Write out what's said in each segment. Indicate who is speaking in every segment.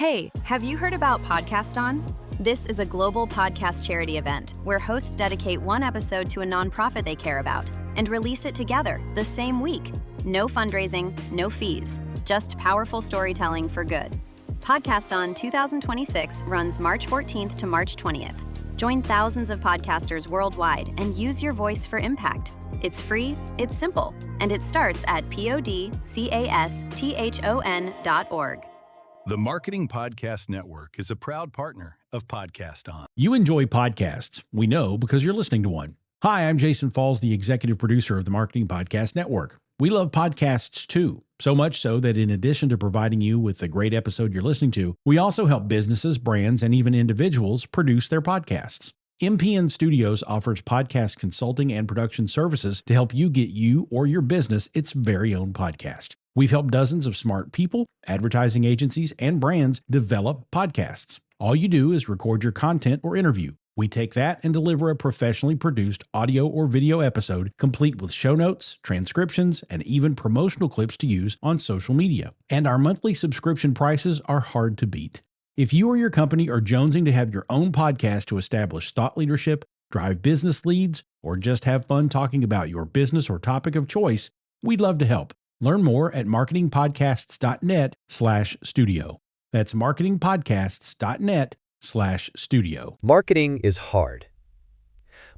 Speaker 1: Hey, have you heard about Podcast On? This is a global podcast charity event where hosts dedicate one episode to a nonprofit they care about and release it together the same week. No fundraising, no fees, just powerful storytelling for good. Podcast On 2026 runs March 14th to March 20th. Join thousands of podcasters worldwide and use your voice for impact. It's free, it's simple, and it starts at podcasthon.org.
Speaker 2: The Marketing Podcast Network is a proud partner of Podcast On.
Speaker 3: You enjoy podcasts. We know because you're listening to one. Hi, I'm Jason Falls, the executive producer of the Marketing Podcast Network. We love podcasts too, so much so that in addition to providing you with a great episode you're listening to, we also help businesses, brands, and even individuals produce their podcasts. MPN Studios offers podcast consulting and production services to help you get you or your business its very own podcast. We've helped dozens of smart people, advertising agencies, and brands develop podcasts. All you do is record your content or interview. We take that and deliver a professionally produced audio or video episode, complete with show notes, transcriptions, and even promotional clips to use on social media. And our monthly subscription prices are hard to beat. If you or your company are jonesing to have your own podcast to establish thought leadership, drive business leads, or just have fun talking about your business or topic of choice, we'd love to help. Learn more at marketingpodcasts.net/studio. That's marketingpodcasts.net/studio.
Speaker 4: Marketing is hard.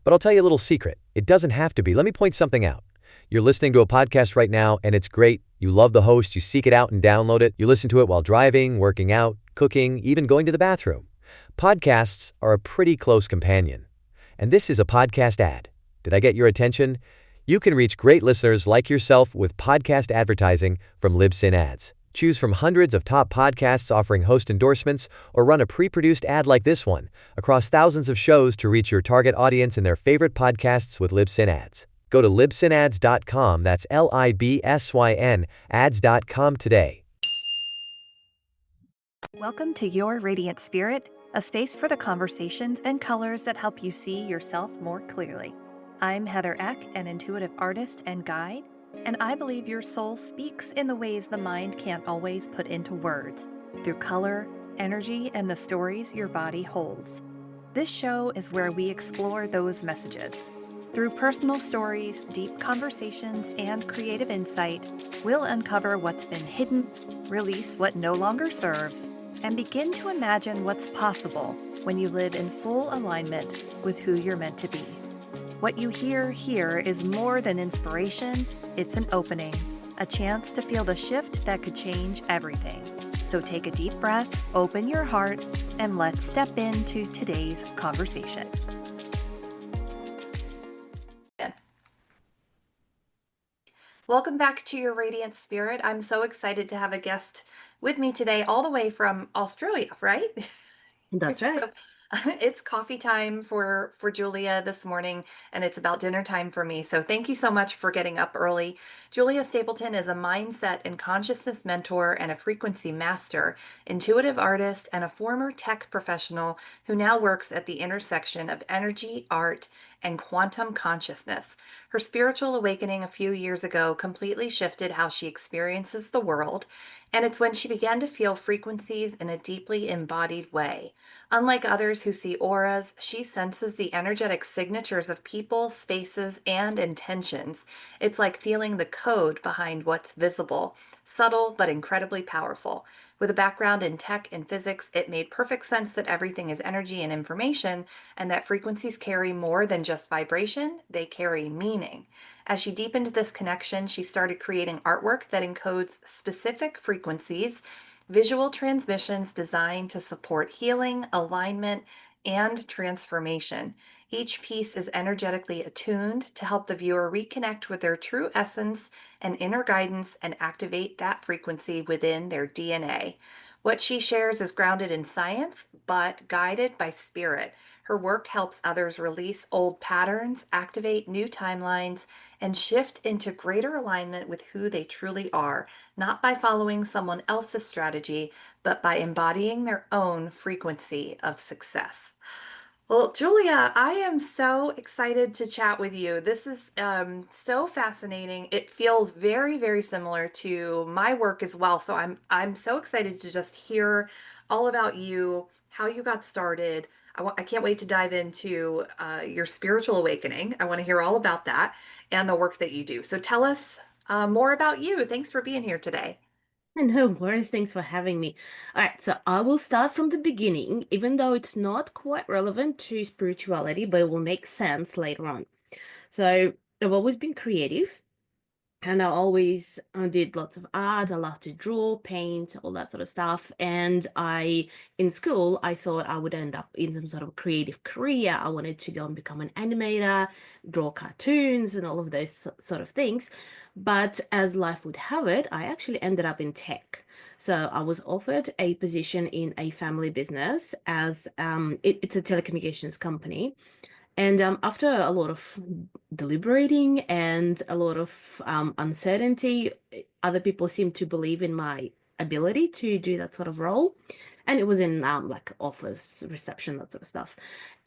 Speaker 4: But I'll tell you a little secret. It doesn't have to be. Let me point something out. You're listening to a podcast right now, and it's great. You love the host. You seek it out and download it. You listen to it while driving, working out, cooking, even going to the bathroom. Podcasts are a pretty close companion. And this is a podcast ad. Did I get your attention? You can reach great listeners like yourself with podcast advertising from Libsyn Ads. Choose from hundreds of top podcasts offering host endorsements, or run a pre-produced ad like this one across thousands of shows to reach your target audience and their favorite podcasts with Libsyn Ads. Go to libsynads.com, that's LIBSYN, ads.com today.
Speaker 5: Welcome to Your Radiant Spirit, a space for the conversations and colors that help you see yourself more clearly. I'm Heather Eck, an intuitive artist and guide, and I believe your soul speaks in the ways the mind can't always put into words, through color, energy, and the stories your body holds. This show is where we explore those messages. Through personal stories, deep conversations, and creative insight, we'll uncover what's been hidden, release what no longer serves, and begin to imagine what's possible when you live in full alignment with who you're meant to be. What you hear here is more than inspiration, it's an opening, a chance to feel the shift that could change everything. So take a deep breath, open your heart, and let's step into today's conversation. Welcome back to Your Radiant Spirit. I'm so excited to have a guest with me today, all the way from Australia, right?
Speaker 6: That's right.
Speaker 5: So, it's coffee time for Julia this morning, and it's about dinner time for me. So thank you so much for getting up early. Julia Stapleton is a mindset and consciousness mentor and a frequency master, intuitive artist, and a former tech professional who now works at the intersection of energy, art, and quantum consciousness. Her spiritual awakening a few years ago completely shifted how she experiences the world, and it's when she began to feel frequencies in a deeply embodied way. Unlike others who see auras, she senses the energetic signatures of people, spaces, and intentions. It's like feeling the code behind what's visible, subtle but incredibly powerful. With a background in tech and physics, it made perfect sense that everything is energy and information, and that frequencies carry more than just vibration, they carry meaning. As she deepened this connection, she started creating artwork that encodes specific frequencies, visual transmissions designed to support healing, alignment, and transformation. Each piece is energetically attuned to help the viewer reconnect with their true essence and inner guidance and activate that frequency within their DNA. What she shares is grounded in science, but guided by spirit. Her work helps others release old patterns, activate new timelines, and shift into greater alignment with who they truly are, not by following someone else's strategy, but by embodying their own frequency of success. Well, Julia, I am so excited to chat with you. This is so fascinating. It feels very, very similar to my work as well. So I'm so excited to just hear all about you, how you got started. I can't wait to dive into your spiritual awakening. I want to hear all about that and the work that you do. So tell us more about you. Thanks for being here today.
Speaker 6: No worries, thanks for having me. All right, so I will start from the beginning, even though it's not quite relevant to spirituality, but it will make sense later on. So I've always been creative. And I always did lots of art. I love to draw, paint, all that sort of stuff. And in school, I thought I would end up in some sort of creative career. I wanted to go and become an animator, draw cartoons, and all of those sort of things. But as life would have it, I actually ended up in tech. So I was offered a position in a family business as it's a telecommunications company. And after a lot of deliberating and a lot of uncertainty, other people seemed to believe in my ability to do that sort of role. And it was in like office, reception, that sort of stuff.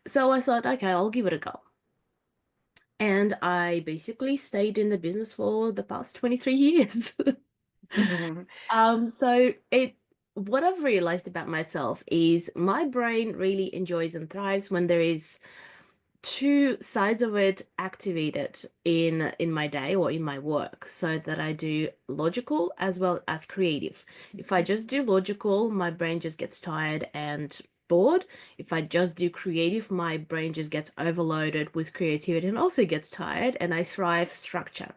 Speaker 6: So I thought, okay, I'll give it a go. And I basically stayed in the business for the past 23 years. So what I've realized about myself is my brain really enjoys and thrives when there is two sides of it activated in my day or in my work, so that I do logical as well as creative. If I just do logical, my brain just gets tired and bored. If I just do creative, my brain just gets overloaded with creativity and also gets tired, and I thrive structure.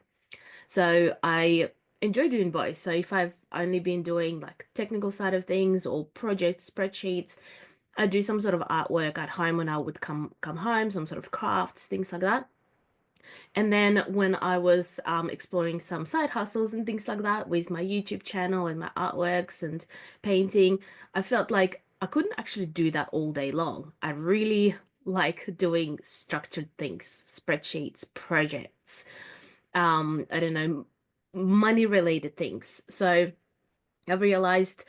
Speaker 6: So I enjoy doing both. So if I've only been doing like technical side of things or projects, spreadsheets, I do some sort of artwork at home when I would come home, some sort of crafts, things like that. And then when I was exploring some side hustles and things like that with my YouTube channel and my artworks and painting, I felt like I couldn't actually do that all day long. I really like doing structured things, spreadsheets, projects, I don't know, money related things. So I realized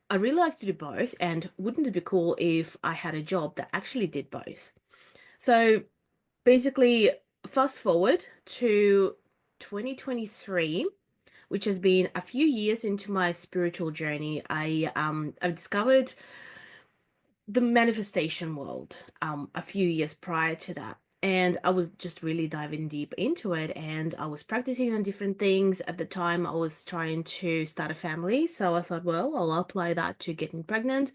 Speaker 6: I really like to do both, and wouldn't it be cool if I had a job that actually did both? So basically, fast forward to 2023, which has been a few years into my spiritual journey. I've discovered the manifestation world a few years prior to that. And I was just really diving deep into it, and I was practicing on different things. At the time, I was trying to start a family. So I thought, well, I'll apply that to getting pregnant,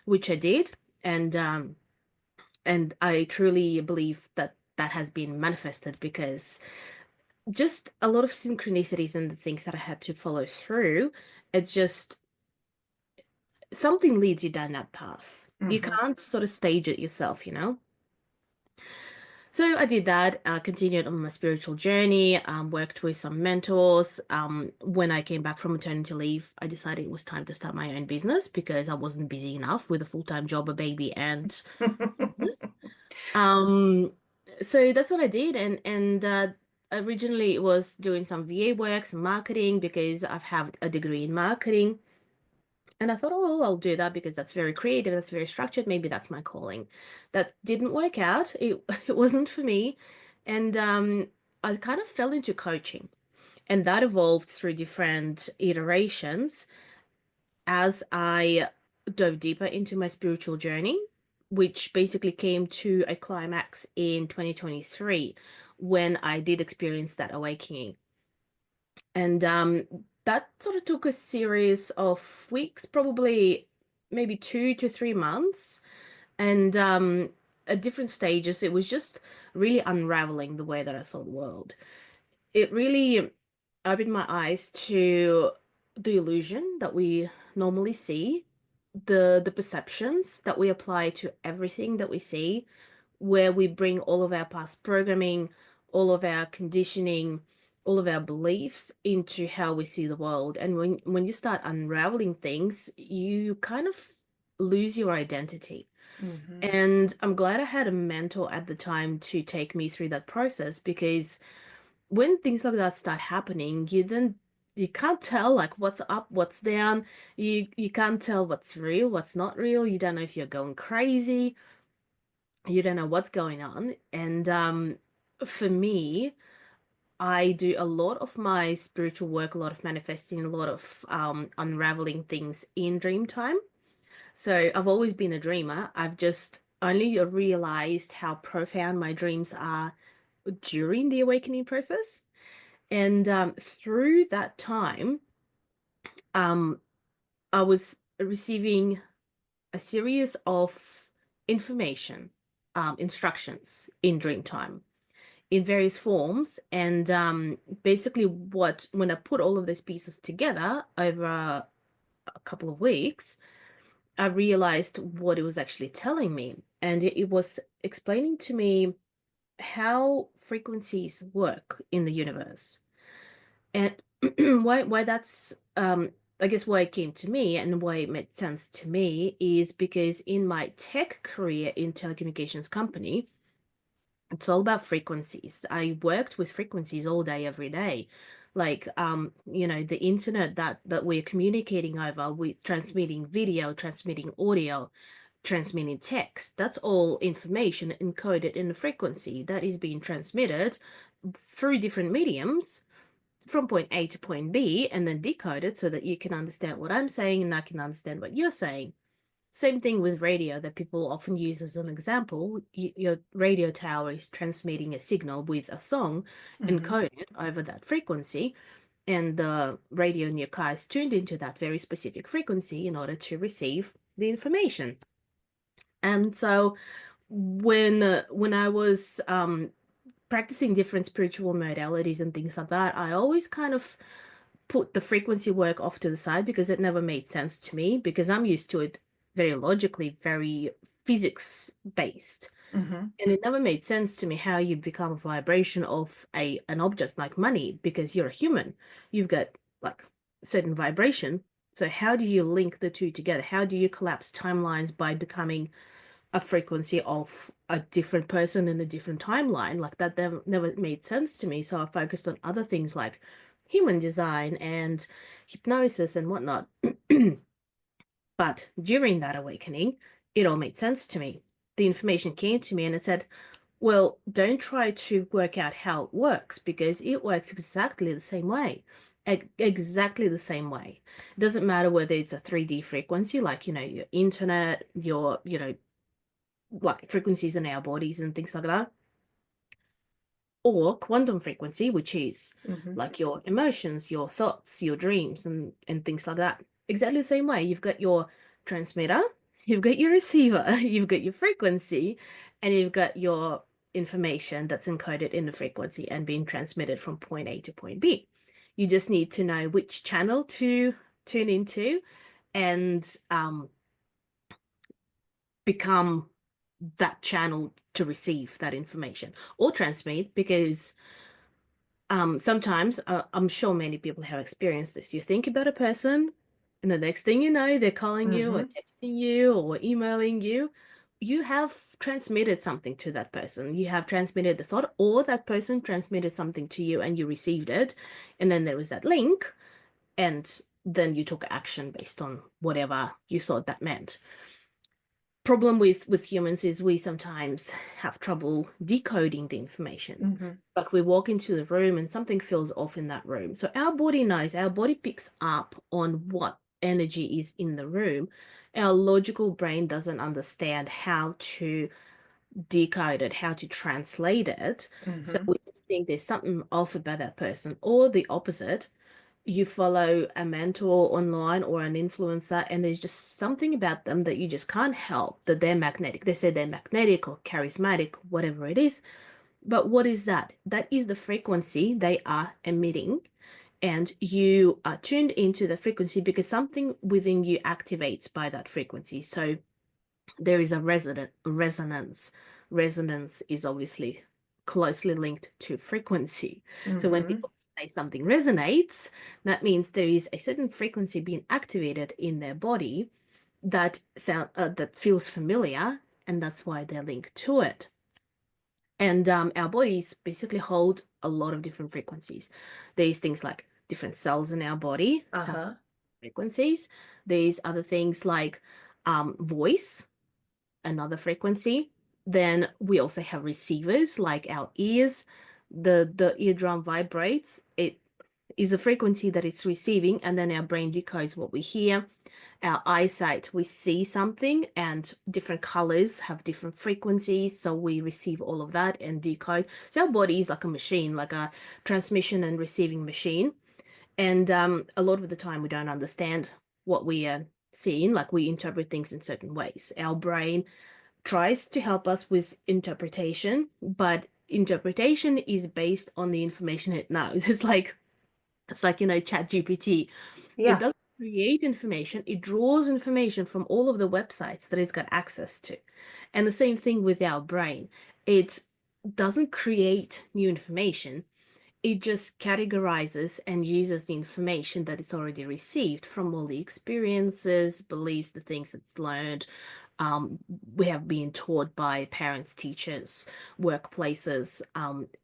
Speaker 6: which I did. And I truly believe that that has been manifested because just a lot of synchronicities and the things that I had to follow through. It's just something leads you down that path. You
Speaker 5: Mhm.
Speaker 6: can't sort of stage it yourself, you know? So I did that, continued on my spiritual journey, worked with some mentors. When I came back from maternity leave, I decided it was time to start my own business because I wasn't busy enough with a full-time job, a baby, and business. Um, so that's what I did, and originally it was doing some VA work, some marketing because I've had a degree in marketing. And I thought, oh, well, I'll do that because that's very creative, that's very structured. Maybe that's my calling. That didn't work out. It it wasn't for me. And I kind of fell into coaching. And that evolved through different iterations as I dove deeper into my spiritual journey, which basically came to a climax in 2023 when I did experience that awakening. And that sort of took a series of weeks, probably maybe 2 to 3 months, and at different stages. It was just really unraveling the way that I saw the world. It really opened my eyes to the illusion that we normally see, the perceptions that we apply to everything that we see, where we bring all of our past programming, all of our conditioning, all of our beliefs into how we see the world. And when you start unraveling things, you kind of lose your identity.
Speaker 5: Mhm.
Speaker 6: And I'm glad I had a mentor at the time to take me through that process, because when things like that start happening, you can't tell like what's up, what's down. You can't tell what's real, what's not real. You don't know if you're going crazy. You don't know what's going on. And for me, I do a lot of my spiritual work, a lot of manifesting, a lot of unraveling things in dream time. So I've always been a dreamer. I've just only realized how profound my dreams are during the awakening process. And through that time, um, I was receiving a series of information, instructions in dream time in various forms. And basically, when I put all of those pieces together over a couple of weeks, I realized what it was actually telling me. And it was explaining to me how frequencies work in the universe. And why that's I guess why it came to me and why it made sense to me is because in my tech career in telecommunications company, it's all about frequencies. I worked with frequencies all day, every day. Like the internet that we're communicating over, with transmitting video, transmitting audio, transmitting text, that's all information encoded in a frequency that is being transmitted through different mediums from point A to point B and then decoded so that you can understand what I'm saying and I can understand what you're saying. Same thing with radio that people often use as an example. Your radio tower is transmitting a signal with a song encoded over that frequency, and the radio in your car is tuned into that very specific frequency in order to receive the information. And so when I was practicing different spiritual modalities and things like that, I always kind of put the frequency work off to the side because it never made sense to me because I'm used to it very logically, very physics based. And it never made sense to me how you become a vibration of an object like money because you're a human. You've got like certain vibration. So how do you link the two together? How do you collapse timelines by becoming a frequency of a different person in a different timeline? Like that never made sense to me. So I focused on other things like human design and hypnosis and whatnot. But during that awakening, it all made sense to me. The information came to me and it said, well, don't try to work out how it works because it works exactly the same way. Exactly the same way. It doesn't matter whether it's a 3D frequency, like, your internet, your, like frequencies in our bodies and things like that, or quantum frequency, which is like your emotions, your thoughts, your dreams, and things like that. Exactly the same way. You've got your transmitter, you've got your receiver, you've got your frequency, and you've got your information that's encoded in the frequency and being transmitted from point A to point B. You just need to know which channel to tune into and become that channel to receive that information or transmit, because sometimes I'm sure many people have experienced this. You think about a person, and the next thing you know, they're calling you or texting you or emailing you. You have transmitted something to that person. You have transmitted the thought, or that person transmitted something to you and you received it. And then there was that link, and then you took action based on whatever you thought that meant. Problem with humans is we sometimes have trouble decoding the information. Like we walk into the room and something feels off in that room. So our body knows, our body picks up on what energy is in the room. Our logical brain doesn't understand how to decode it, how to translate it. So we just think there's something off about that person, or the opposite. You follow a mentor online or an influencer and there's just something about them that you just can't help, that they're magnetic. They say they're magnetic or charismatic, whatever it is. But what is that? That is the frequency they are emitting. And you are tuned into the frequency because something within you activates by that frequency. So there is a resonance. Resonance is obviously closely linked to frequency. So when people say something resonates, that means there is a certain frequency being activated in their body that that feels familiar, and that's why they're linked to it. And our bodies basically hold a lot of different frequencies. There's things like different cells in our body have frequencies. There's other things like voice, another frequency. Then we also have receivers like our ears. The eardrum vibrates. is the frequency that it's receiving, and then our brain decodes what we hear. Our eyesight, we see something, and different colors have different frequencies, so we receive all of that and decode. So our body is like a machine, like a transmission and receiving machine. And a lot of the time we don't understand what we are seeing, like we interpret things in certain ways. Our brain tries to help us with interpretation, but interpretation is based on the information it knows. It's like, Chat GPT. It
Speaker 5: Yeah.
Speaker 6: doesn't create information, it draws information from all of the websites that it's got access to. And the same thing with our brain. It doesn't create new information, it just categorizes and uses the information that it's already received from all the experiences, beliefs, the things it's learned. We have been taught by parents, teachers, workplaces,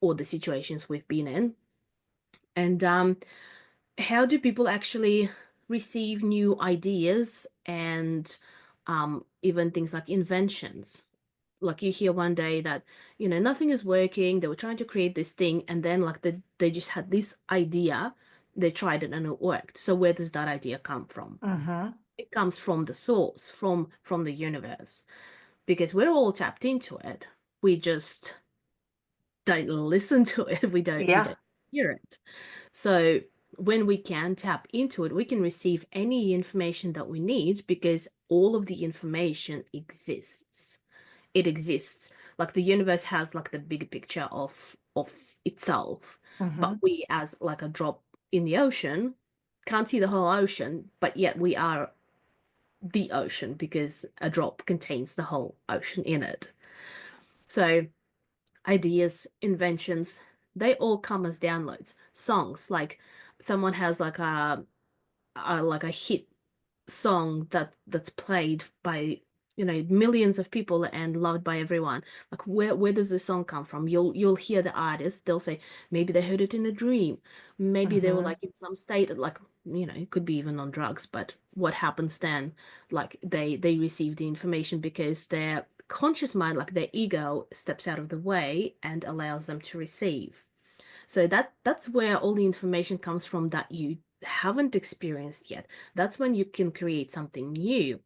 Speaker 6: or the situations we've been in. And how do people actually receive new ideas and even things like inventions? Like you hear one day that, nothing is working, they were trying to create this thing, and then like they just had this idea, they tried it and it worked. So where does that idea come from?
Speaker 5: Mm-hmm.
Speaker 6: It comes from the source, from the universe, because we're all tapped into it. We just don't listen to it. We don't
Speaker 5: Yeah.
Speaker 6: hear it. So when we can tap into it, we can receive any information that we need because all of the information exists. It exists. Like the universe has like the big picture of itself,
Speaker 5: Mm-hmm.
Speaker 6: but we as like a drop in the ocean can't see the whole ocean, but yet we are the ocean because a drop contains the whole ocean in it. So ideas, inventions, they all come as downloads. Songs, like someone has like a hit song that's played by millions of people and loved by everyone. Like where does the song come from? You'll hear the artist, they'll say maybe they heard it in a dream, maybe they were
Speaker 5: Mm-hmm.
Speaker 6: like in some state, like it could be even on drugs, but what happens then? Like they receive the information because their conscious mind, like their ego, steps out of the way and allows them to receive. So that's where all the information comes from that you haven't experienced yet. That's when you can create something new.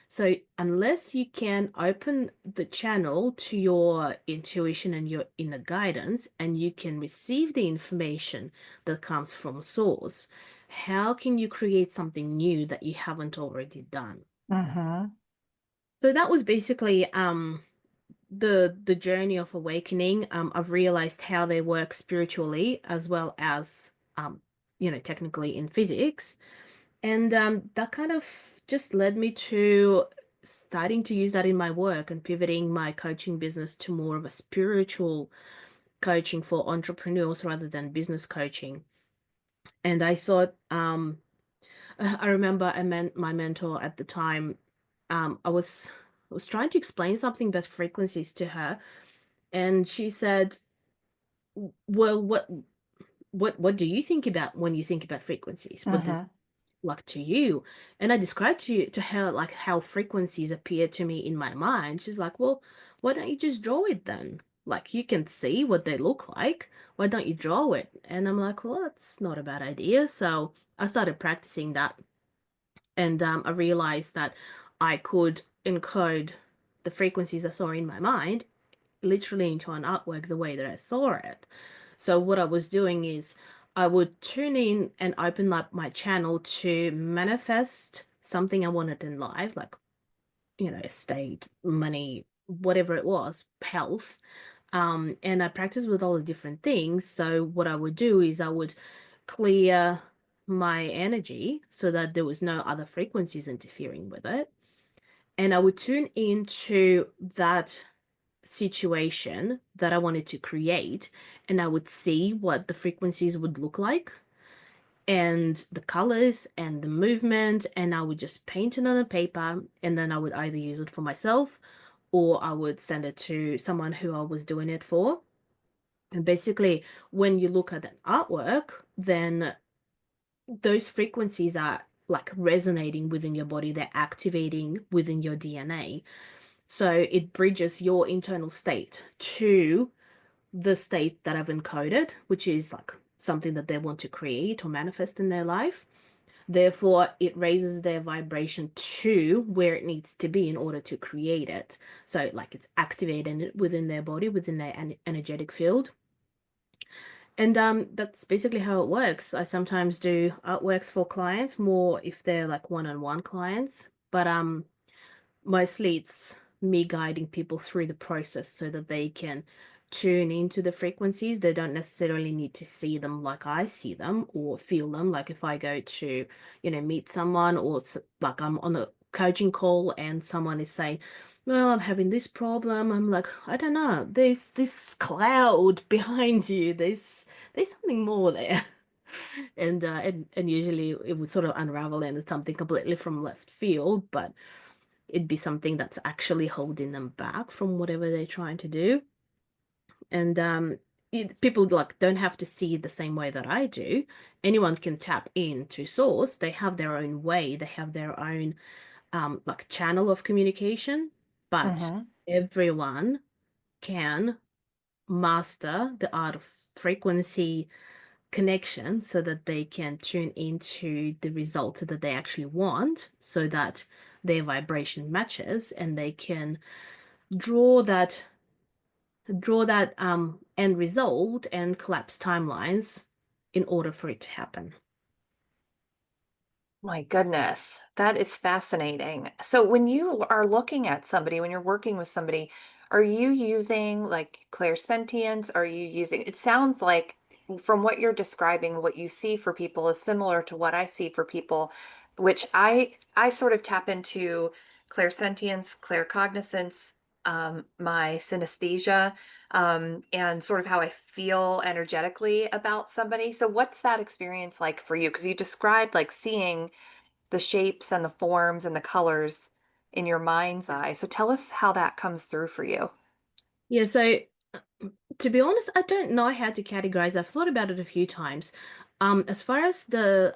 Speaker 6: So unless you can open the channel to your intuition and your inner guidance, and you can receive the information that comes from source, how can you create something new that you haven't already done?
Speaker 5: Mm-hmm.
Speaker 6: So that was basically the journey of awakening. I've realized how they work spiritually as well as technically in physics, and that kind of just led me to starting to use that in my work and pivoting my coaching business to more of a spiritual coaching for entrepreneurs rather than business coaching. And I thought, I remember my mentor at the time. I was trying to explain something about frequencies to her, and she said, well, what do you think about when you think about frequencies? What does
Speaker 5: Mm-hmm.
Speaker 6: it look like to you? And I described to her like how frequencies appear to me in my mind. She's like, well, why don't you just draw it then? Like you can see what they look like. Why don't you draw it? And I'm like, well, that's not a bad idea. So I started practicing that, and I realized that I could encode the frequencies I saw in my mind literally into an artwork the way that I saw it. So what I was doing is I would tune in and open up my channel to manifest something I wanted in life, like, estate, money, whatever it was, health. And I practiced with all the different things. So what I would do is I would clear my energy so that there was no other frequencies interfering with it. And I would tune into that situation that I wanted to create, and I would see what the frequencies would look like and the colors and the movement, and I would just paint it on a paper, and then I would either use it for myself or I would send it to someone who I was doing it for. And basically, when you look at an artwork, then those frequencies are like resonating within your body, they're activating within your DNA. So it bridges your internal state to the state that I've encoded, which is like something that they want to create or manifest in their life. Therefore, it raises their vibration to where it needs to be in order to create it. So, like, it's activated within their body, within their energetic field. And that's basically how it works. I sometimes do artworks for clients, more if they're like one-on-one clients, but mostly it's me guiding people through the process so that they can tune into the frequencies. They don't necessarily need to see them like I see them or feel them. Like if I go to, meet someone, or it's like I'm on a coaching call and someone is saying, well, I'm having this problem. I'm like, I don't know. There's this cloud behind you. There's something more there. And usually it would sort of unravel into something completely from left field, but it'd be something that's actually holding them back from whatever they're trying to do. And people like don't have to see it the same way that I do. Anyone can tap into source. They have their own way. They have their own like channel of communication, but
Speaker 5: Mm-hmm.
Speaker 6: everyone can master the art of frequency connection so that they can tune into the result that they actually want, so that their vibration matches and they can draw that end result and collapse timelines in order for it to happen.
Speaker 5: My goodness, that is fascinating. So when you are looking at somebody, when you're working with somebody, are you using like clairsentience? Are you using, it sounds like from what you're describing, what you see for people is similar to what I see for people, which I sort of tap into clairsentience, claircognizance, my synesthesia, and sort of how I feel energetically about somebody. So what's that experience like for you? Because you described like seeing the shapes and the forms and the colors in your mind's eye. So tell us how that comes through for you.
Speaker 6: Yeah, so to be honest, I don't know how to categorize. I've thought about it a few times. As far as the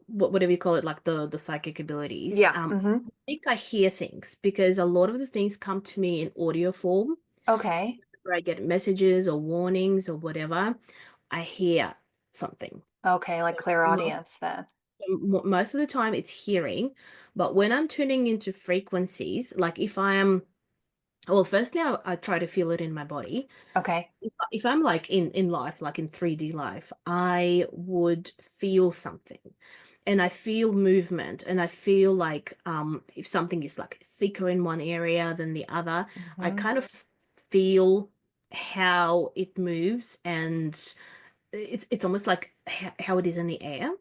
Speaker 6: whatever you call it, like the psychic abilities,
Speaker 5: Yeah.
Speaker 6: I think I hear things because a lot of the things come to me in audio form. So
Speaker 5: Okay.
Speaker 6: whenever I get messages or warnings or whatever, I hear something.
Speaker 5: Okay, like
Speaker 6: So
Speaker 5: clairaudience then.
Speaker 6: most of the time it's hearing, but when I'm tuning into frequencies, like if I am, well, firstly, I try to feel it in my body.
Speaker 5: Okay.
Speaker 6: If I'm like in life, like in 3D life, I would feel something, and I feel movement, and I feel like if something is like thicker in one area than the other, I
Speaker 5: Hmm.
Speaker 6: kind of feel how it moves, and it's almost like how it is in the air.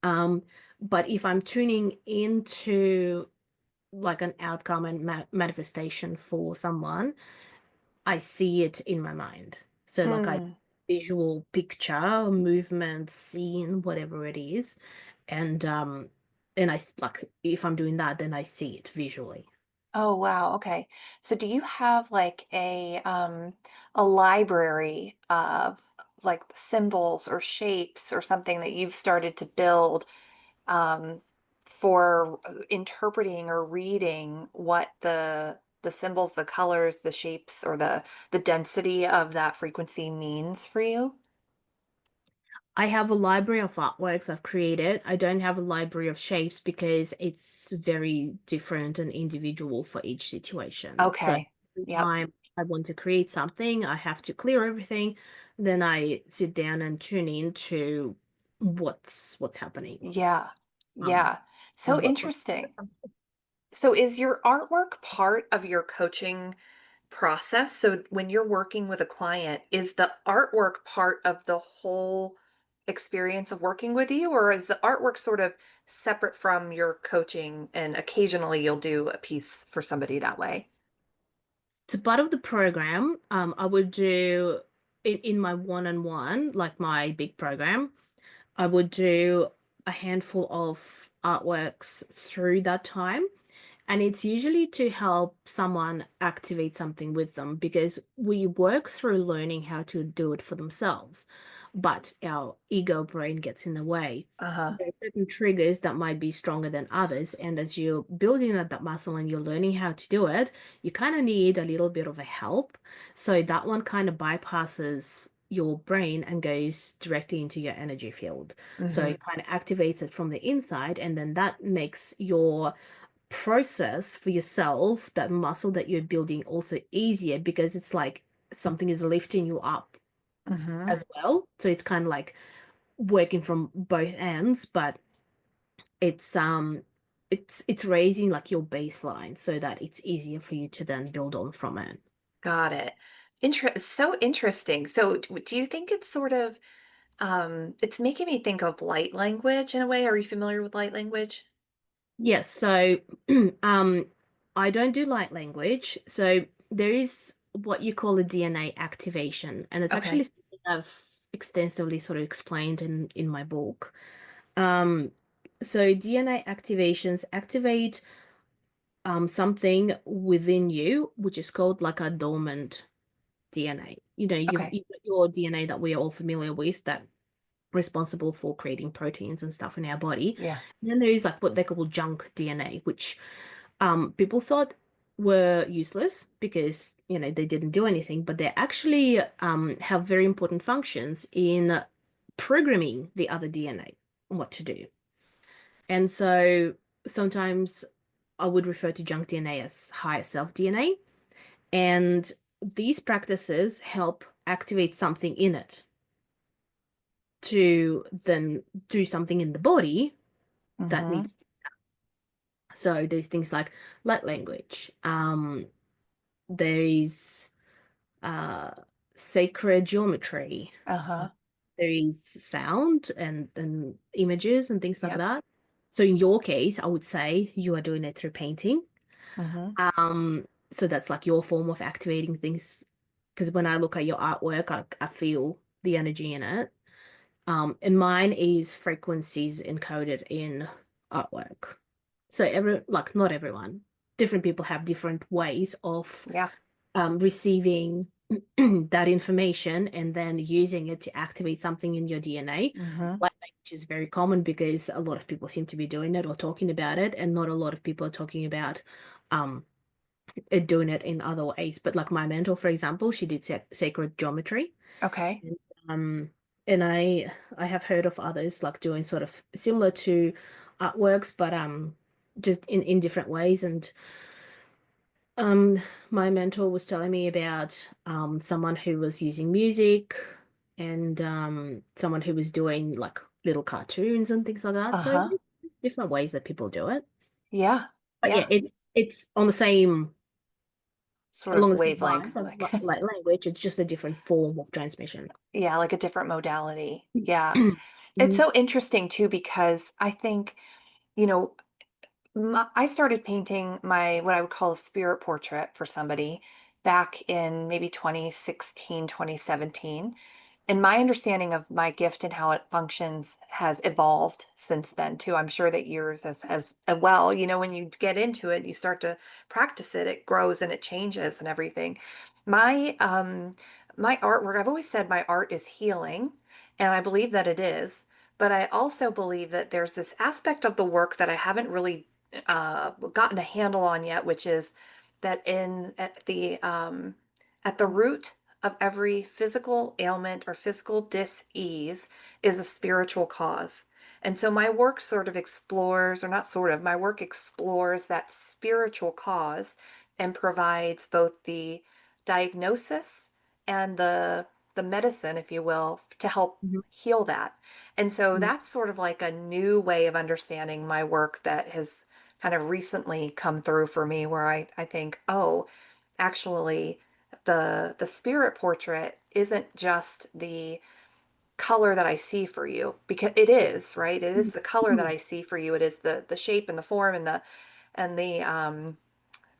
Speaker 6: Um, but if I'm tuning into like an outcome and manifestation for someone, I see it in my mind. So like I
Speaker 5: Hmm.
Speaker 6: visual picture, movement, scene, whatever it is. And like if I'm doing that, then I see it visually.
Speaker 5: Oh, wow. Okay. So do you have like a library of like symbols or shapes or something that you've started to build um for interpreting or reading what the symbols, the colors, the shapes, or the density of that frequency means for you?
Speaker 6: I have a library of artworks I've created. I don't have a library of shapes because it's very different and individual for each situation. So
Speaker 5: Okay.
Speaker 6: every
Speaker 5: Yep.
Speaker 6: time I want to create something, I have to clear everything. Then I sit down and tune into what's happening.
Speaker 5: Yeah.
Speaker 6: Um,
Speaker 5: Yeah. So
Speaker 6: and what
Speaker 5: interesting. So is your artwork part of your coaching process? So when you're working with a client, is the artwork part of the whole experience of working with you, or is the artwork sort of separate from your coaching and occasionally you'll do a piece for somebody that way?
Speaker 6: it's a part of the program. I would do in my one-on-one, like my big program, I would do a handful of artworks through that time. And it's usually to help someone activate something with them because we work through learning how to do it for themselves. but our ego brain gets in the way.
Speaker 5: Uh-huh.
Speaker 6: There are certain triggers that might be stronger than others. And as you're building up that muscle and you're learning how to do it, you kind of need a little bit of a help. So that one kind of bypasses your brain and goes directly into your energy field. So
Speaker 5: Mm-hmm.
Speaker 6: it kind of activates it from the inside, and then that makes your process for yourself, that muscle that you're building, also easier because it's like something is lifting you up
Speaker 5: Mm-hmm.
Speaker 6: as well. So it's kind of like working from both ends, but it's it's raising like your baseline so that it's easier for you to then build on from it.
Speaker 5: Got it. So interesting. So do you think it's sort of it's making me think of light language in a way. Are you familiar with light language?
Speaker 6: Yes, so um I don't do light language. So there is what you call a DNA activation, and it's actually
Speaker 5: Okay.
Speaker 6: something I've extensively sort of explained in my book. Um, so DNA activations activate something within you, which is called like a dormant DNA.
Speaker 5: Okay.
Speaker 6: You've got your DNA that we are all familiar with, that responsible for creating proteins and stuff in our body.
Speaker 5: Yeah.
Speaker 6: And then there is like what they call junk DNA, which people thought were useless because they didn't do anything, but they actually have very important functions in programming the other DNA on what to do. And so sometimes I would refer to junk DNA as higher self DNA. And these practices help activate something in it to then do something in the body that
Speaker 5: Mm-hmm.
Speaker 6: needs to. So there's things like light language. There is uh, sacred geometry. Uh,
Speaker 5: Uh-huh.
Speaker 6: there is sound and images and things like
Speaker 5: Yep.
Speaker 6: that. So in your case, I would say you are doing it through painting.
Speaker 5: Mm-hmm.
Speaker 6: So that's like your form of activating things. Because when I look at your artwork, I feel the energy in it. And mine is frequencies encoded in artwork. So not everyone, different people have different ways of
Speaker 5: Yeah.
Speaker 6: receiving that information and then using it to activate something in your DNA.
Speaker 5: Mm-hmm.
Speaker 6: Light language is very common because a lot of people seem to be doing it or talking about it, and not a lot of people are talking about um, doing it in other ways. But like my mentor, for example, she did sacred geometry.
Speaker 5: Okay.
Speaker 6: And, and I have heard of others like doing sort of similar to artworks, but just in different ways. And um my mentor was telling me about someone who was using music, and someone who was doing like little cartoons and things like that. So
Speaker 5: Uh-huh.
Speaker 6: different ways that people do it.
Speaker 5: Yeah.
Speaker 6: But yeah,
Speaker 5: Yeah.
Speaker 6: it's on the same
Speaker 5: Sort of
Speaker 6: along the same
Speaker 5: wavelength,
Speaker 6: lines of
Speaker 5: like
Speaker 6: like language. It's just a different form of transmission.
Speaker 5: yeah, like a different modality. Yeah. It's
Speaker 6: Mhm,
Speaker 5: so interesting too because I think, you know, I started painting my what I would call a spirit portrait for somebody back in maybe 2016, 2017. And my understanding of my gift and how it functions has evolved since then too. I'm sure that yours as well. When you get into it, you start to practice it, it grows and it changes and everything. My artwork, I've always said my art is healing, and I believe that it is. But I also believe that there's this aspect of the work that I haven't really gotten a handle on yet, which is that at the root of every physical ailment or physical dis-ease is a spiritual cause. And so my work sort of explores, or not sort of, my work explores that spiritual cause and provides both the diagnosis and the medicine, if you will, to help
Speaker 6: mhm,
Speaker 5: heal that. And so
Speaker 6: mhm,
Speaker 5: that's sort of like a new way of understanding my work that has kind of recently come through for me, where I think, oh, actually the spirit portrait isn't just the color that I see for you, because it is, right? It is the color that
Speaker 6: mhm,
Speaker 5: I see for you. It is the shape and the form and the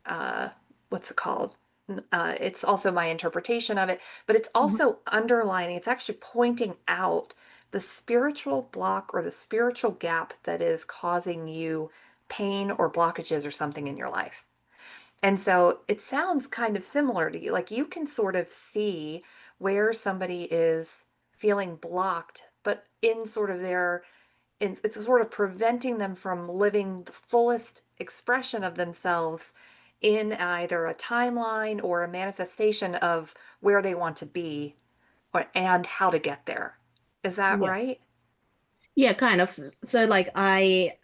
Speaker 5: uh what's it called? It's also my interpretation of it, but it's
Speaker 6: mhm,
Speaker 5: also underlining, it's actually pointing out the spiritual block or the spiritual gap that is causing you pain or blockages or something in your life. And so it sounds kind of similar to you. Like you can sort of see where somebody is feeling blocked, but in sort of their, it's sort of preventing them from living the fullest expression of themselves in either a timeline or a manifestation of where they want to be and how to get there. Is that
Speaker 6: Yeah.
Speaker 5: right?
Speaker 6: Yeah, kind of. So like I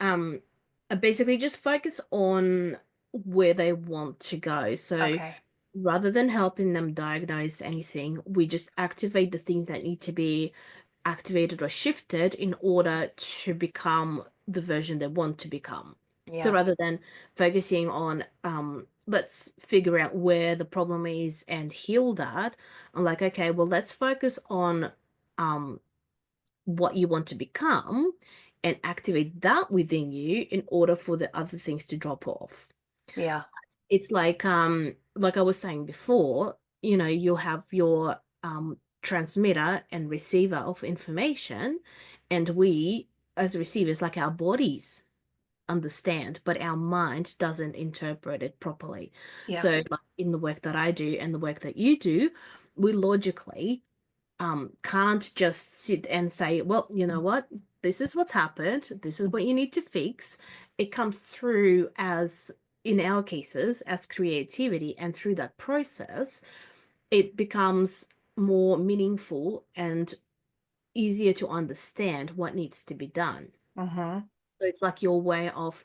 Speaker 6: basically just focus on where they want to go. So
Speaker 5: Okay.
Speaker 6: rather than helping them diagnose anything, we just activate the things that need to be activated or shifted in order to become the version they want to become. So
Speaker 5: Yeah.
Speaker 6: rather than focusing on let's figure out where the problem is and heal that, I'm like, okay, well, let's focus on um what you want to become and activate that within you in order for the other things to drop off.
Speaker 5: Yeah.
Speaker 6: It's like I was saying before, you'll have your transmitter and receiver of information, and we as receivers, like our bodies understand, but our mind doesn't interpret it properly.
Speaker 5: Yeah.
Speaker 6: So like in the work that I do and the work that you do, we logically can't just sit and say, well, you know what, this is what's happened, this is what you need to fix. It comes through as, in our cases, as creativity, and through that process, it becomes more meaningful and easier to understand what needs to be done.
Speaker 5: Mm-hmm.
Speaker 6: So it's like your way of,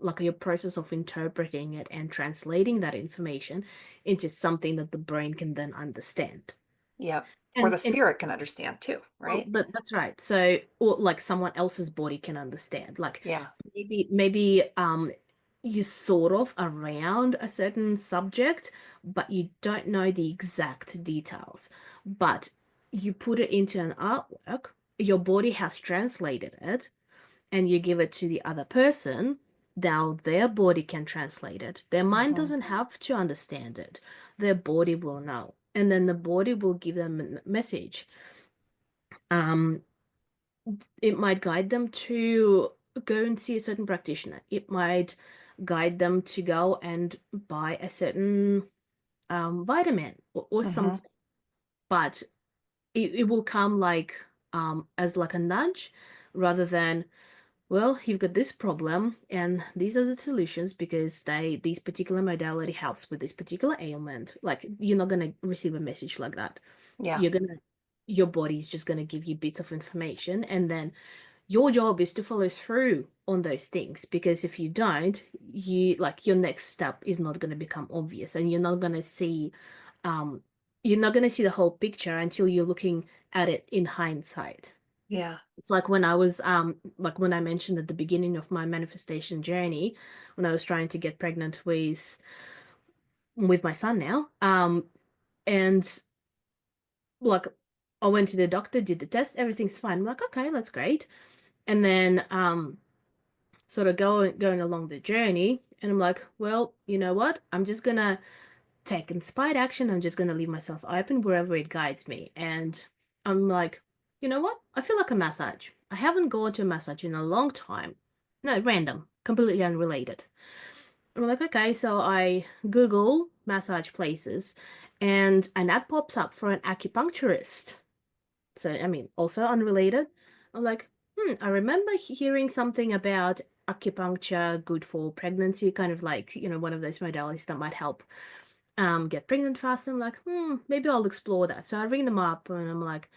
Speaker 6: like your process of interpreting it and translating that information into something that the brain can then understand.
Speaker 5: Yeah. Or the
Speaker 6: And
Speaker 5: spirit can understand too,
Speaker 6: well,
Speaker 5: right?
Speaker 6: that's right. So, or like someone else's body can understand. Like
Speaker 5: Yeah.
Speaker 6: maybe you sort of around a certain subject, but you don't know the exact details. But you put it into an artwork, your body has translated it, and you give it to the other person. Now their body can translate it. Their mind
Speaker 5: Mm-hmm.
Speaker 6: doesn't have to understand it. Their body will know. And then the body will give them a message. Um, it might guide them to go and see a certain practitioner. It might guide them to go and buy a certain vitamin or
Speaker 5: Mm-hmm.
Speaker 6: something. But it will come like as like a nudge rather than, well, you've got this problem and these are the solutions because these particular modality helps with this particular ailment. Like you're not gonna receive a message like that.
Speaker 5: Yeah.
Speaker 6: You're gonna your body's just gonna give you bits of information, and then your job is to follow through on those things, because if you don't, you like your next step is not going to become obvious, and um you're not going to see the whole picture until you're looking at it in hindsight.
Speaker 5: Yeah.
Speaker 6: It's like when I was like when I mentioned at the beginning of my manifestation journey, when I was trying to get pregnant with my son now, and like I went to the doctor, did the test, everything's fine. I'm like, okay, that's great. And then sort of going along the journey, and I'm like, well, you know what, I'm just gonna take inspired action. I'm just gonna leave myself open wherever it guides me. And I'm like, you know what, I feel like a massage. I haven't gone to a massage in a long time. No, random, completely unrelated. I'm like, okay, so I Google massage places, and an ad pops up for an acupuncturist. So, I mean, also unrelated. I'm like, I remember hearing something about acupuncture, good for pregnancy, kind of like, one of those modalities that might help get pregnant faster. I'm like, maybe I'll explore that. So I ring them up and I'm like,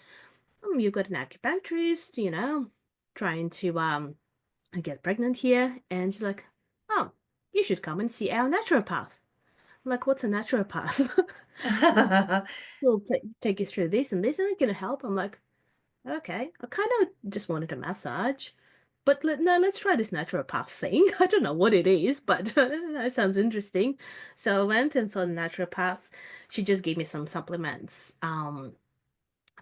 Speaker 6: you've got an acupuncturist, trying to get pregnant here. And she's like, oh, you should come and see our naturopath. I'm like, what's a naturopath? We'll take you through this and this, and it's gonna help. I'm like, okay, I kind of just wanted a massage, but no, let's try this naturopath thing. I don't know what it is, but it sounds interesting. So I went and saw the naturopath. She just gave me some supplements,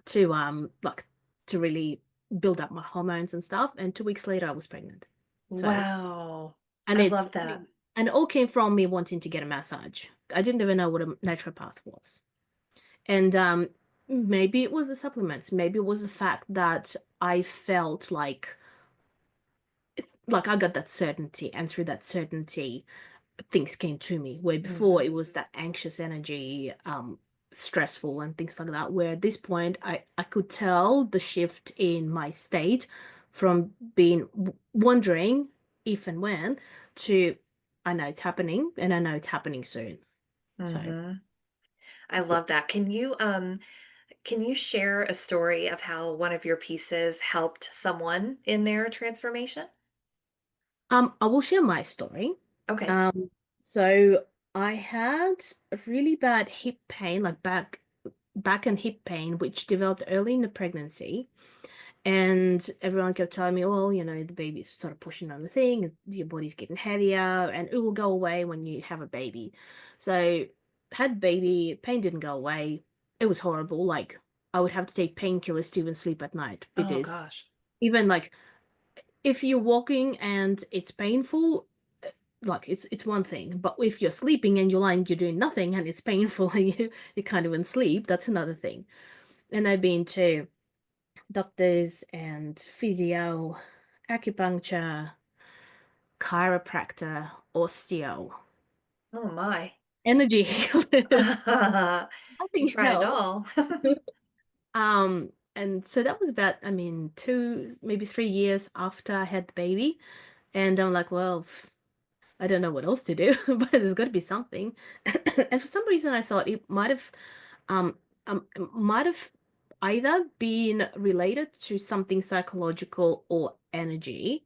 Speaker 6: to like to really build up my hormones and stuff. And 2 weeks later, I was pregnant. So,
Speaker 5: Wow.
Speaker 6: and
Speaker 5: I
Speaker 6: it's,
Speaker 5: love
Speaker 6: I
Speaker 5: that.
Speaker 6: mean, and it all came from me wanting to get a massage. I didn't even know what a naturopath was. And maybe it was the supplements, maybe it was the fact that I felt like I got that certainty, and through that certainty, things came to me. Where before
Speaker 5: Hmm.
Speaker 6: it was that anxious energy, stressful and things like that, where at this point I could tell the shift in my state from being wondering if and when to I know it's happening and I know it's happening soon. So
Speaker 5: Hmm. I love that. Can you share a story of how one of your pieces helped someone in their transformation?
Speaker 6: I will share my story.
Speaker 5: Okay.
Speaker 6: Um, so I had a really bad hip pain, like back and hip pain, which developed early in the pregnancy. And everyone kept telling me, well, the baby's sort of pushing on the thing, your body's getting heavier, and it will go away when you have a baby. So had baby, pain didn't go away. It was horrible. Like I would have to take painkillers to even sleep at night
Speaker 5: Oh
Speaker 6: because
Speaker 5: gosh.
Speaker 6: even like if you're walking and it's painful, like it's one thing. But if you're sleeping and you're lying, you're doing nothing and it's painful and you can't even sleep, that's another thing. And I've been to doctors and physio, acupuncture, chiropractor, osteo,
Speaker 5: Oh my.
Speaker 6: energy healers.
Speaker 5: You
Speaker 6: Nothing
Speaker 5: tried it
Speaker 6: helped.
Speaker 5: all.
Speaker 6: And so that was about, I mean, 2, maybe 3 years after I had the baby. And I'm like, well, I don't know what else to do, but there's got to be something. And for some reason, I thought um, it might have either been related to something psychological or energy,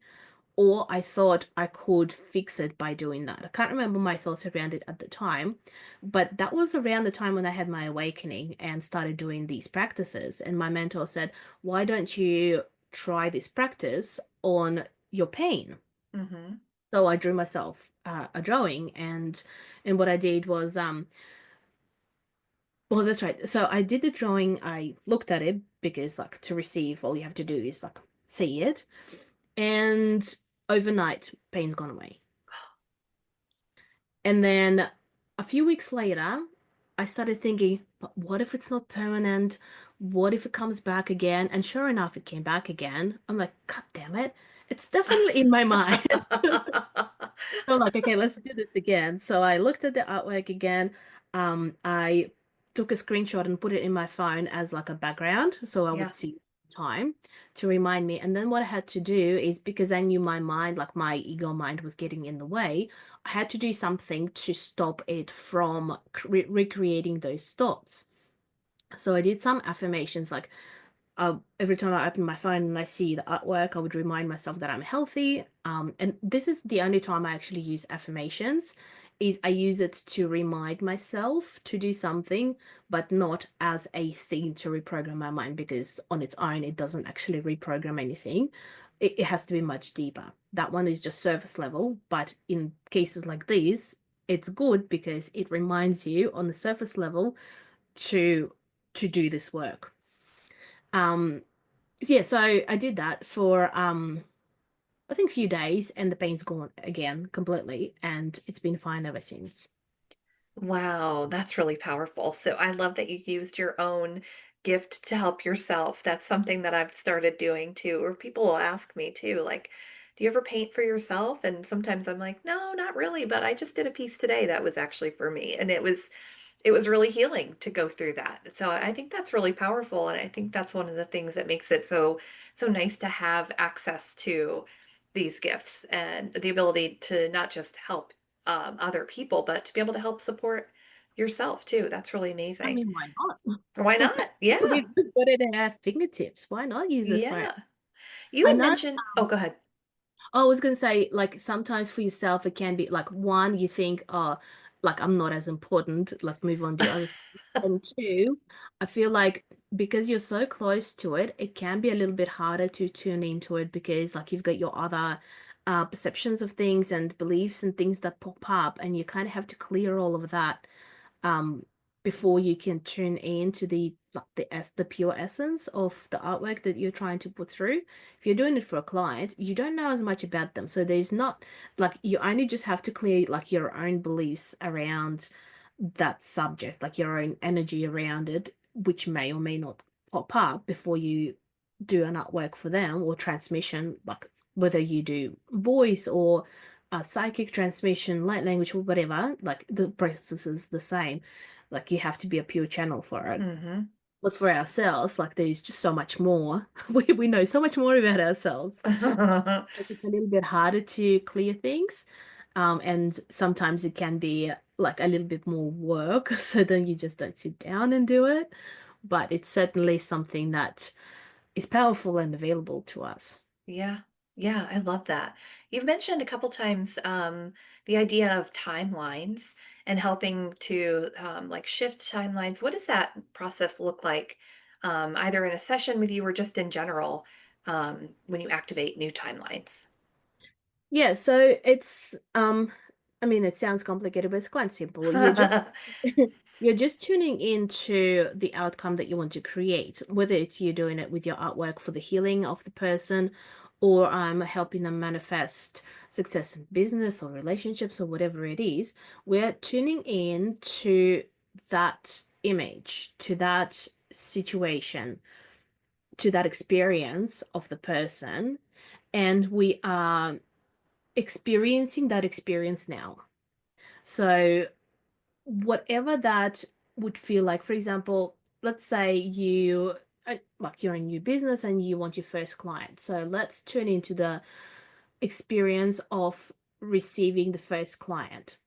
Speaker 6: or I thought I could fix it by doing that. I can't remember my thoughts around it at the time, but that was around the time when I had my awakening and started doing these practices. And my mentor said, "Why don't you try this practice on your pain?"
Speaker 5: Hmm.
Speaker 6: So I drew myself a drawing, and what I did was well, that's right. So I did the drawing. I looked at it because, like, to receive, all you have to do is like see it, and overnight, pain's gone away. And then a few weeks later, I started thinking, but what if it's not permanent? What if it comes back again? And sure enough, it came back again. I'm like, God damn it. It's definitely in my mind. So I'm like, okay, let's do this again. So I looked at the artwork again. I took a screenshot and put it in my phone as like a background so I would
Speaker 5: Yeah.
Speaker 6: see time to remind me. And then what I had to do is because I knew my mind, like my ego mind was getting in the way, I had to do something to stop it from recreating those thoughts. So I did some affirmations like every time I open my phone and I see the artwork, I would remind myself that I'm healthy. And this is the only time I actually use affirmations, is I use it to remind myself to do something, but not as a thing to reprogram my mind, because on its own, it doesn't actually reprogram anything. It has to be much deeper. That one is just surface level, but in cases like these, it's good because it reminds you on the surface level to do this work. Um, yeah, so I did that for I think a few days and the pain's gone again completely and it's been fine ever since.
Speaker 5: Wow, that's really powerful. So I love that you used your own gift to help yourself. That's something that I've started doing too, or people will ask me too, like, do you ever paint for yourself? And sometimes I'm like, no, not really, but I just did a piece today that was actually for me. And it was really healing to go through that. So I think that's really powerful. And I think that's one of the things that makes it so nice to have access to these gifts and the ability to not just help other people, but to be able to help support yourself too. That's really
Speaker 6: I
Speaker 5: amazing.
Speaker 6: mean, why not?
Speaker 5: Why not? Yeah.
Speaker 6: We've got it at our fingertips. Why not use it for it?
Speaker 5: Yeah. You
Speaker 6: I
Speaker 5: had
Speaker 6: know.
Speaker 5: mentioned, oh, go ahead.
Speaker 6: I was gonna say, like, sometimes for yourself, it can be like one, you think, oh, like I'm not as important, like move on to other things. And two, I feel like because you're so close to it, it can be a little bit harder to tune into it because like you've got your other perceptions of things and beliefs and things that pop up, and you kind of have to clear all of that um before you can tune into the like the pure essence of the artwork that you're trying to put through. If you're doing it for a client, you don't know as much about them, so there's not like you only just have to clear like your own beliefs around that subject, like your own energy around it, which may or may not pop up before you do an artwork for them or transmission, like whether you do voice or psychic transmission, light language, or whatever, like the process is the same. Like you have to be a pure channel for it.
Speaker 5: Mm-hmm.
Speaker 6: But for ourselves, like there's just so much more. We know so much more about ourselves. Like it's a little bit harder to clear things. And sometimes it can be like a little bit more work. So then you just don't sit down and do it. But it's certainly something that is powerful and available to us.
Speaker 5: Yeah. Yeah, I love that. You've mentioned a couple times the idea of timelines and helping to like shift timelines. What does that process look like, either in a session with you or just in general, when you activate new timelines?
Speaker 6: Yeah, so it's I mean it sounds complicated, but it's quite simple. You're just you're just tuning into the outcome that you want to create, whether it's you doing it with your artwork for the healing of the person, or helping them manifest success in business or relationships or whatever it is. We're tuning in to that image, to that situation, to that experience of the person, and we are experiencing that experience now. So whatever that would feel like, for example, let's say you like you're in new business and you want your first client. So let's turn into the experience of receiving the first client,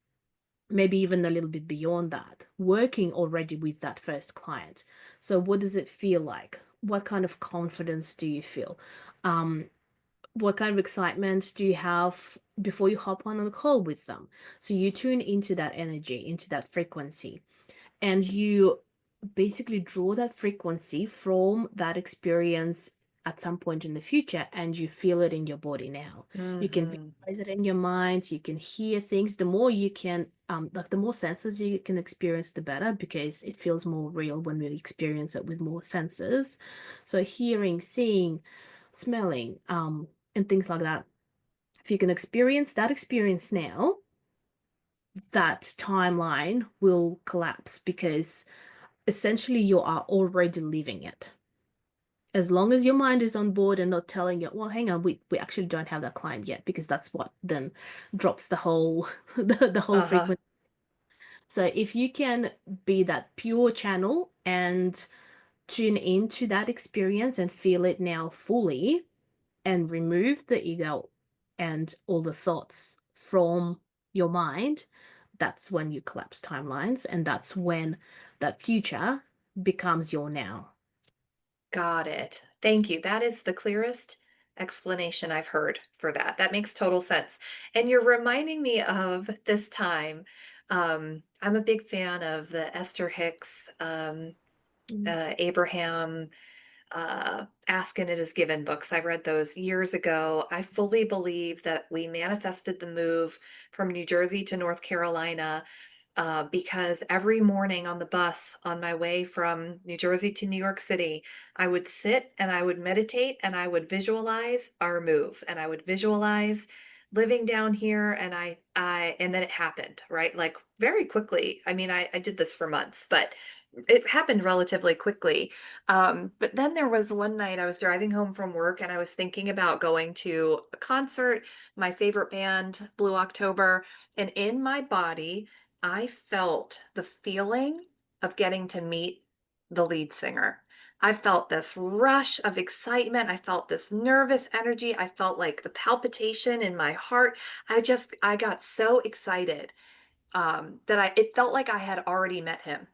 Speaker 6: maybe even a little bit beyond that, working already with that first client. So what does it feel like? What kind of confidence do you feel? Um, what kind of excitement do you have before you hop on a call with them? So you tune into that energy, into that frequency, and you basically draw that frequency from that experience at some point in the future, and you feel it in your body now. You can
Speaker 5: Hmm.
Speaker 6: visualize it in your mind, you can hear things. The more you can like the more senses you can experience, the better, because it feels more real when we experience it with more senses. So hearing, seeing, smelling, and things like that. If you can experience that experience now, that timeline will collapse because essentially you are already living it. As long as your mind is on board and not telling you, well, hang on, we actually don't have that client yet, because that's what then drops the whole the whole
Speaker 5: Uh-huh.
Speaker 6: frequency. So if you can be that pure channel and tune into that experience and feel it now fully, and remove the ego and all the thoughts from your mind, that's when you collapse timelines. And that's when that future becomes your now.
Speaker 5: Got it. Thank you. That is the clearest explanation I've heard for that. That makes total sense. And you're reminding me of this time. I'm a big fan of the Esther Hicks,
Speaker 6: Mm.
Speaker 5: Abraham, Ask and It Is Given books. I read those years ago. I fully believe that we manifested the move from New Jersey to North Carolina, because every morning on the bus on my way from New Jersey to New York City, I would sit and I would meditate and I would visualize our move and I would visualize living down here, and and then it happened, right? Like very quickly. I mean, I did this for months, but it happened relatively quickly. But then there was one night I was driving home from work and I was thinking about going to a concert, my favorite band, Blue October, and in my body, I felt the feeling of getting to meet the lead singer. I felt this rush of excitement. I felt this nervous energy. I felt like the palpitation in my heart. I got so excited, it felt like I had already met him.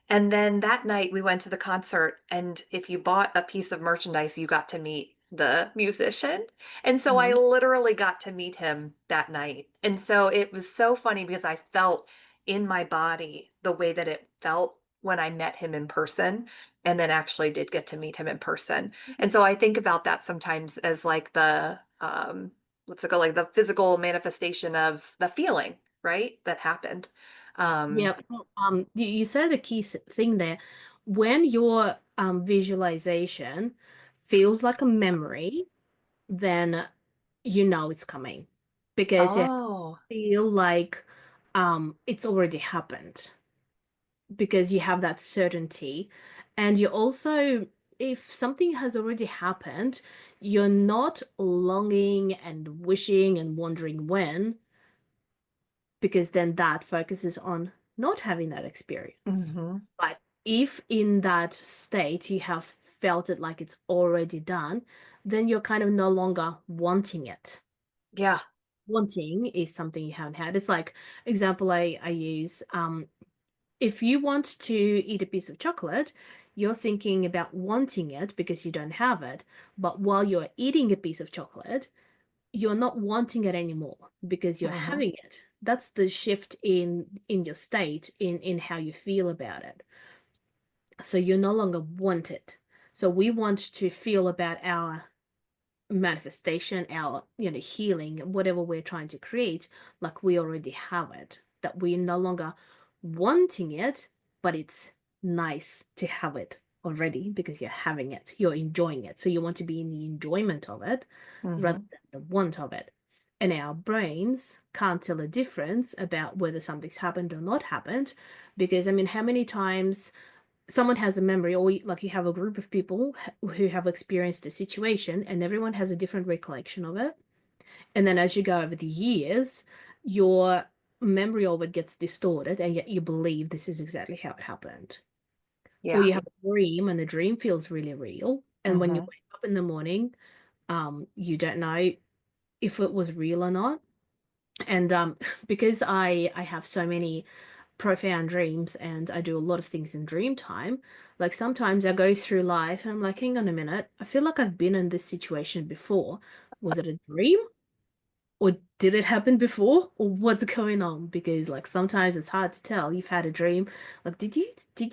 Speaker 5: And then that night we went to the concert, and if you bought a piece of merchandise, you got to meet the musician. And so I
Speaker 6: Mhm.
Speaker 5: literally got to meet him that night. And so it was so funny because I felt in my body the way that it felt when I met him in person, and then actually did get to meet him in person. And so I think about that sometimes as like the what's it called, like the physical manifestation of the feeling, right? That happened. Um,
Speaker 6: Yeah. Well, you said a key thing there. When your visualization feels like a memory, then you know it's coming, because it
Speaker 5: oh.
Speaker 6: feel like it's already happened, because you have that certainty. And you also, if something has already happened, you're not longing and wishing and wondering when, because then that focuses on not having that experience.
Speaker 5: Mm-hmm.
Speaker 6: But if in that state you have felt it like it's already done, then you're kind of no longer wanting it.
Speaker 5: Yeah.
Speaker 6: Wanting is something you haven't had. It's like example I use, if you want to eat a piece of chocolate, you're thinking about wanting it because you don't have it. But while you're eating a piece of chocolate, you're not wanting it anymore because you're
Speaker 5: Mm-hmm.
Speaker 6: having it. That's the shift in your state, in how you feel about it. So you no longer want it. So we want to feel about our manifestation, our healing, whatever we're trying to create, like we already have it. That we're no longer wanting it, but it's nice to have it already because you're having it, you're enjoying it. So you want to be in the enjoyment of it rather
Speaker 5: Mm-hmm.
Speaker 6: than the want of it. And our brains can't tell a difference about whether something's happened or not happened, because I mean, how many times someone has a memory, or like you have a group of people who have experienced a situation and everyone has a different recollection of it, and then as you go over the years, your memory of it gets distorted and yet you believe this is exactly how it happened. Or
Speaker 5: Yeah.
Speaker 6: you have a dream and the dream feels really real, and when you
Speaker 5: Mm-hmm.
Speaker 6: wake up in the morning, you don't know if it was real or not. And because I have so many profound dreams and I do a lot of things in dream time, like sometimes I go through life and I'm like, hang on a minute, I feel like I've been in this situation before. Was it a dream, or did it happen before, or what's going on? Because like sometimes it's hard to tell. You've had a dream, like did you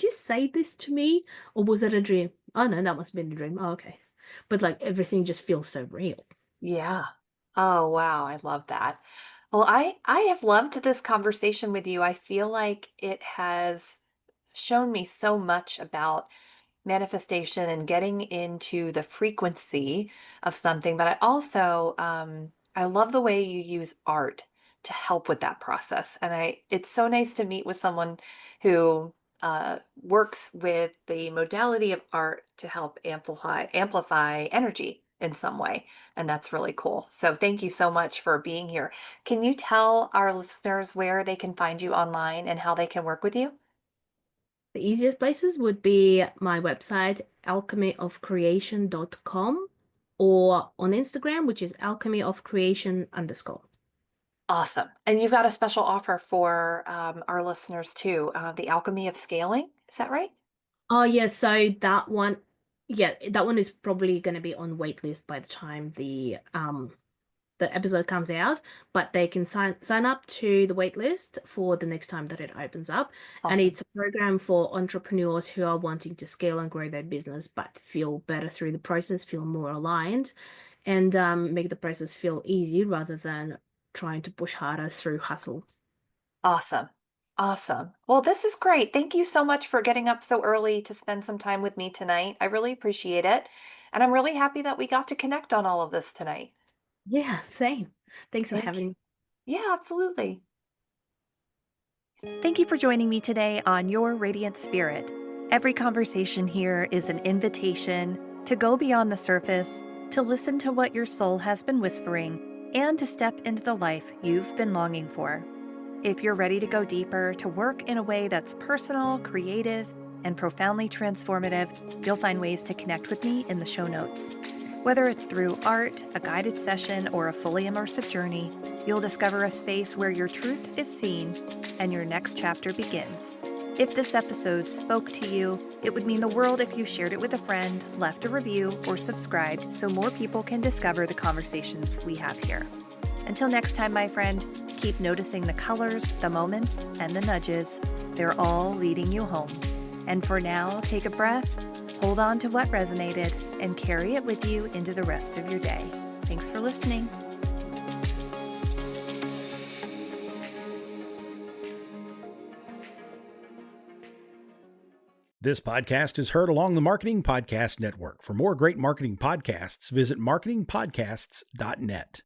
Speaker 6: say this to me, or was it a dream? Oh no, that must have been a dream. Oh, okay. But like everything just feels so real.
Speaker 5: Yeah. Oh, wow. I love that. Well, I have loved this conversation with you. I feel like it has shown me so much about manifestation and getting into the frequency of something. But I also, I love the way you use art to help with that process. And it's so nice to meet with someone who works with the modality of art to help amplify energy in some way. And that's really cool. So thank you so much for being here. Can you tell our listeners where they can find you online and how they can work with you?
Speaker 6: The easiest places would be my website, alchemyofcreation.com, or on Instagram, which is alchemyofcreation_.
Speaker 5: Awesome. And you've got a special offer for our listeners too, the alchemy of scaling. Is that right?
Speaker 6: Oh, yeah. So that one, yeah, that one is probably going to be on waitlist by the time the episode comes out, but they can sign up to the waitlist for the next time that it opens up. And
Speaker 5: Awesome.
Speaker 6: it's a program for entrepreneurs who are wanting to scale and grow their business, but feel better through the process, feel more aligned, and make the process feel easy rather than trying to push harder through hustle.
Speaker 5: Awesome. Awesome. Well, this is great. Thank you so much for getting up so early to spend some time with me tonight. I really appreciate it. And I'm really happy that we got to connect on all of this tonight.
Speaker 6: Yeah, same. Thanks for
Speaker 5: Thank you.
Speaker 6: having me.
Speaker 5: Yeah, absolutely.
Speaker 1: Thank you for joining me today on Your Radiant Spirit. Every conversation here is an invitation to go beyond the surface, to listen to what your soul has been whispering, and to step into the life you've been longing for. If you're ready to go deeper, to work in a way that's personal, creative, and profoundly transformative, you'll find ways to connect with me in the show notes. Whether it's through art, a guided session, or a fully immersive journey, you'll discover a space where your truth is seen and your next chapter begins. If this episode spoke to you, it would mean the world if you shared it with a friend, left a review, or subscribed so more people can discover the conversations we have here. Until next time, my friend, keep noticing the colors, the moments, and the nudges. They're all leading you home. And for now, take a breath, hold on to what resonated, and carry it with you into the rest of your day. Thanks for listening.
Speaker 3: This podcast is heard along the Marketing Podcast Network. For more great marketing podcasts, visit marketingpodcasts.net.